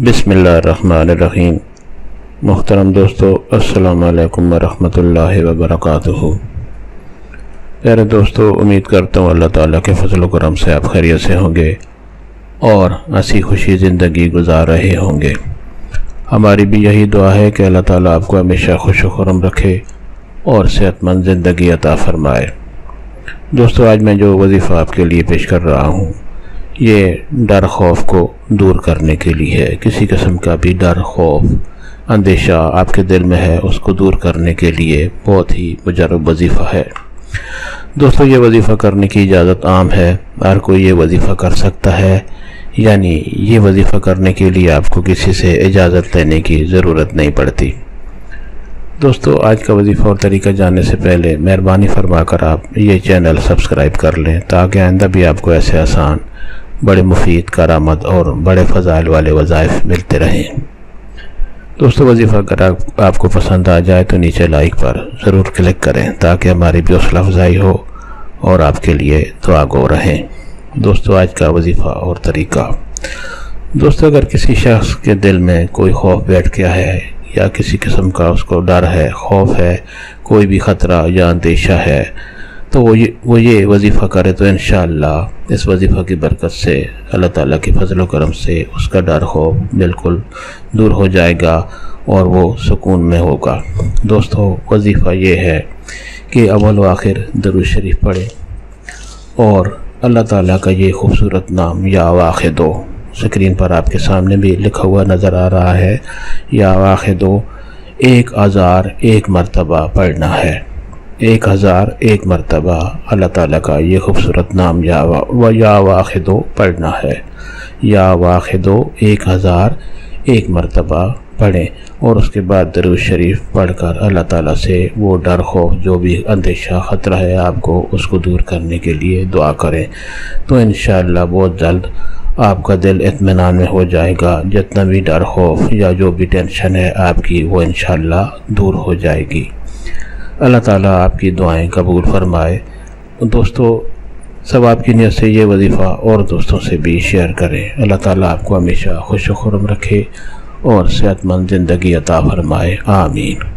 بسم اللہ الرحمن الرحیم۔ محترم دوستو، السلام علیکم ورحمۃ اللہ وبرکاتہ۔ پیارے دوستو، امید کرتا ہوں اللہ تعالیٰ کے فضل و کرم سے آپ خیریت سے ہوں گے اور ہنسی خوشی زندگی گزار رہے ہوں گے۔ ہماری بھی یہی دعا ہے کہ اللہ تعالیٰ آپ کو ہمیشہ خوش و خرم رکھے اور صحت مند زندگی عطا فرمائے۔ دوستو، آج میں جو وظیفہ آپ کے لیے پیش کر رہا ہوں یہ ڈر خوف کو دور کرنے کے لیے ہے۔ کسی قسم کا بھی ڈر خوف اندیشہ آپ کے دل میں ہے، اس کو دور کرنے کے لیے بہت ہی مجرب وظیفہ ہے۔ دوستو، یہ وظیفہ کرنے کی اجازت عام ہے، ہر کوئی یہ وظیفہ کر سکتا ہے، یعنی یہ وظیفہ کرنے کے لیے آپ کو کسی سے اجازت لینے کی ضرورت نہیں پڑتی۔ دوستو، آج کا وظیفہ اور طریقہ جاننے سے پہلے مہربانی فرما کر آپ یہ چینل سبسکرائب کر لیں تاکہ آئندہ بھی آپ کو ایسے آسان، بڑے مفید، کارآمد اور بڑے فضائل والے وظائف ملتے رہیں۔ دوستو، وظیفہ اگر آپ کو پسند آ جائے تو نیچے لائک پر ضرور کلک کریں تاکہ ہماری بھی حوصلہ افزائی ہو اور آپ کے لیے دعا گو رہیں۔ دوستو، آج کا وظیفہ اور طریقہ۔ دوستو، اگر کسی شخص کے دل میں کوئی خوف بیٹھ گیا ہے یا کسی قسم کا اس کو ڈر ہے، خوف ہے، کوئی بھی خطرہ یا اندیشہ ہے، تو وہ یہ وظیفہ کرے تو انشاءاللہ اس وظیفہ کی برکت سے، اللہ تعالیٰ کے فضل و کرم سے اس کا ڈر خوف بالکل دور ہو جائے گا اور وہ سکون میں ہوگا۔ دوستو، وظیفہ یہ ہے کہ اول و آخر درود شریف پڑھیں اور اللہ تعالیٰ کا یہ خوبصورت نام یا واحدو، سکرین پر آپ کے سامنے بھی لکھا ہوا نظر آ رہا ہے، یا واحدو 1001 مرتبہ پڑھنا ہے۔ 1001 مرتبہ اللہ تعالیٰ کا یہ خوبصورت نام یا واحدو پڑھنا ہے۔ یا واحدو 1001 مرتبہ پڑھیں اور اس کے بعد درود شریف پڑھ کر اللہ تعالیٰ سے وہ ڈر خوف، جو بھی اندیشہ خطرہ ہے آپ کو، اس کو دور کرنے کے لیے دعا کریں تو انشاءاللہ بہت جلد آپ کا دل اطمینان میں ہو جائے گا۔ جتنا بھی ڈر خوف یا جو بھی ٹینشن ہے آپ کی، وہ انشاءاللہ دور ہو جائے گی۔ اللہ تعالیٰ آپ کی دعائیں قبول فرمائے۔ دوستو، سب آپ کی نیت سے یہ وظیفہ اور دوستوں سے بھی شیئر کریں۔ اللہ تعالیٰ آپ کو ہمیشہ خوش و خرم رکھے اور صحت مند زندگی عطا فرمائے۔ آمین۔